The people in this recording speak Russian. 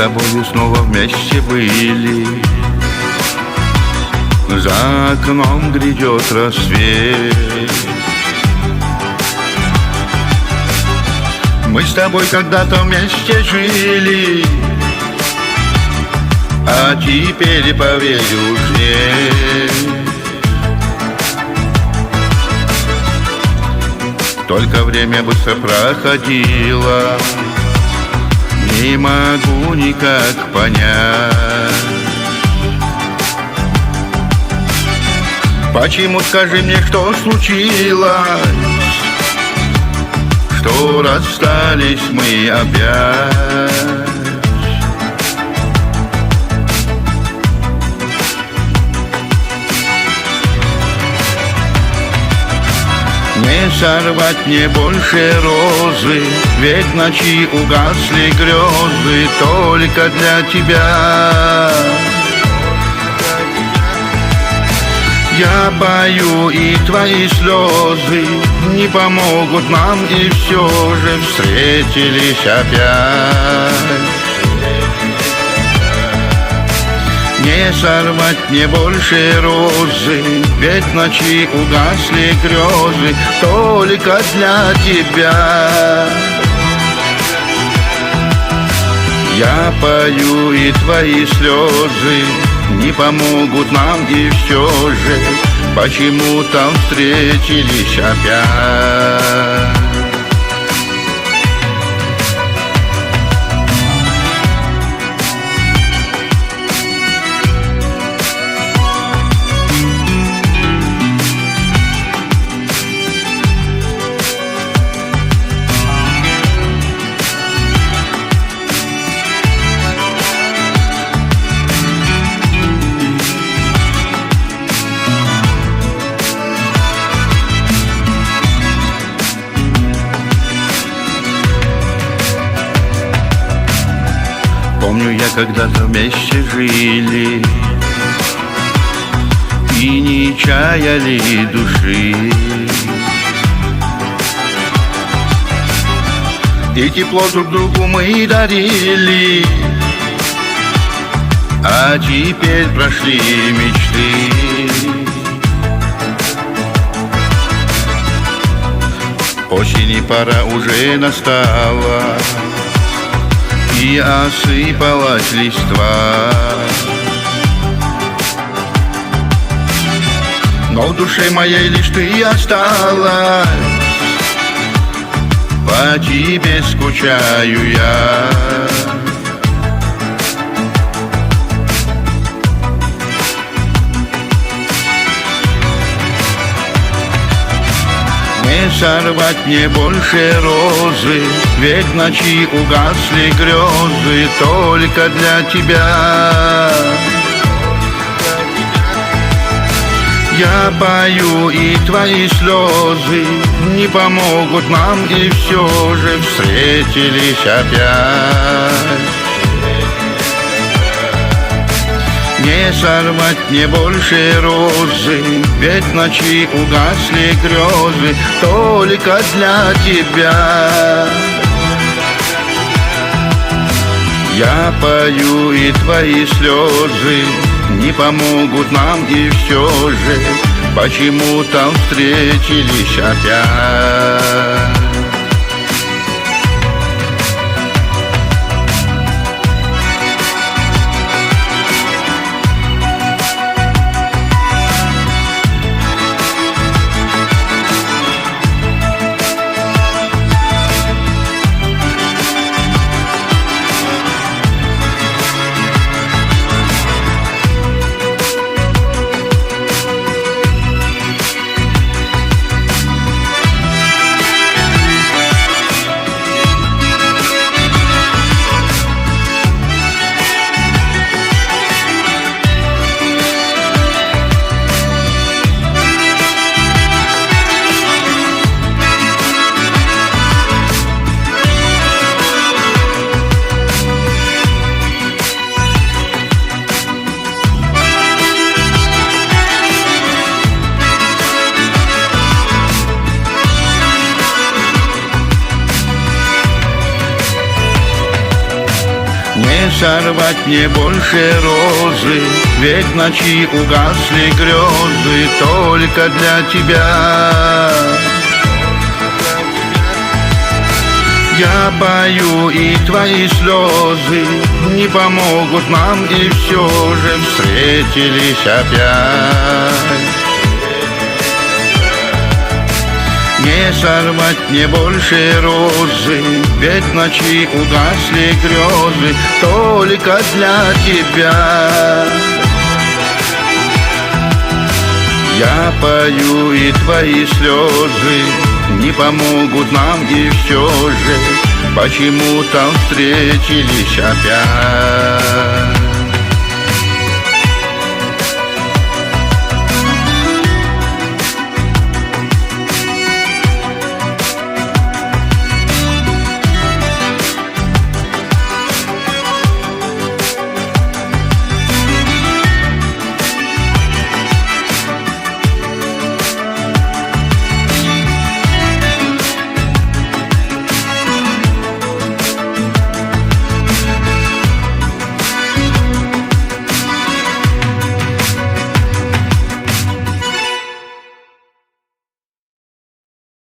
тобою снова вместе были. За окном грядет рассвет. Мы с тобой когда-то вместе жили, а теперь, поверь, уж нет. Только время быстро проходило, не могу никак понять, почему, скажи мне, что случилось, что расстались мы опять. Не сорвать мне больше розы, ведь в ночи угасли грезы только для тебя. Я пою, и твои слезы не помогут нам, и все же встретились опять. Не сорвать мне больше розы, ведь в ночи угасли грезы только для тебя. Я пою, и твои слезы не помогут нам, и все же почему-то встретились опять. Помню, я когда-то вместе жили и не чаяли души, и тепло друг другу мы дарили, а теперь прошли мечты. Осени пора уже настала, и осыпалась листва, но в душе моей лишь ты осталась. По тебе скучаю я. Не сорвать мне больше розы, ведь в ночи угасли грезы только для тебя. Я пою, и твои слезы не помогут нам, и все же встретились опять. Не сорвать мне больше розы, ведь в ночи угасли грезы только для тебя. Я пою, и твои слезы не помогут нам, и все же почему-то встретились опять. сорвать мне больше розы, ведь в ночи угасли грезы только для тебя. Я пою, и твои слезы не помогут нам, и все же встретились опять. Не сорвать мне больше розы, ведь в ночи угасли грезы только для тебя. Я пою, и твои слезы не помогут нам, и все же почему-то встретились опять.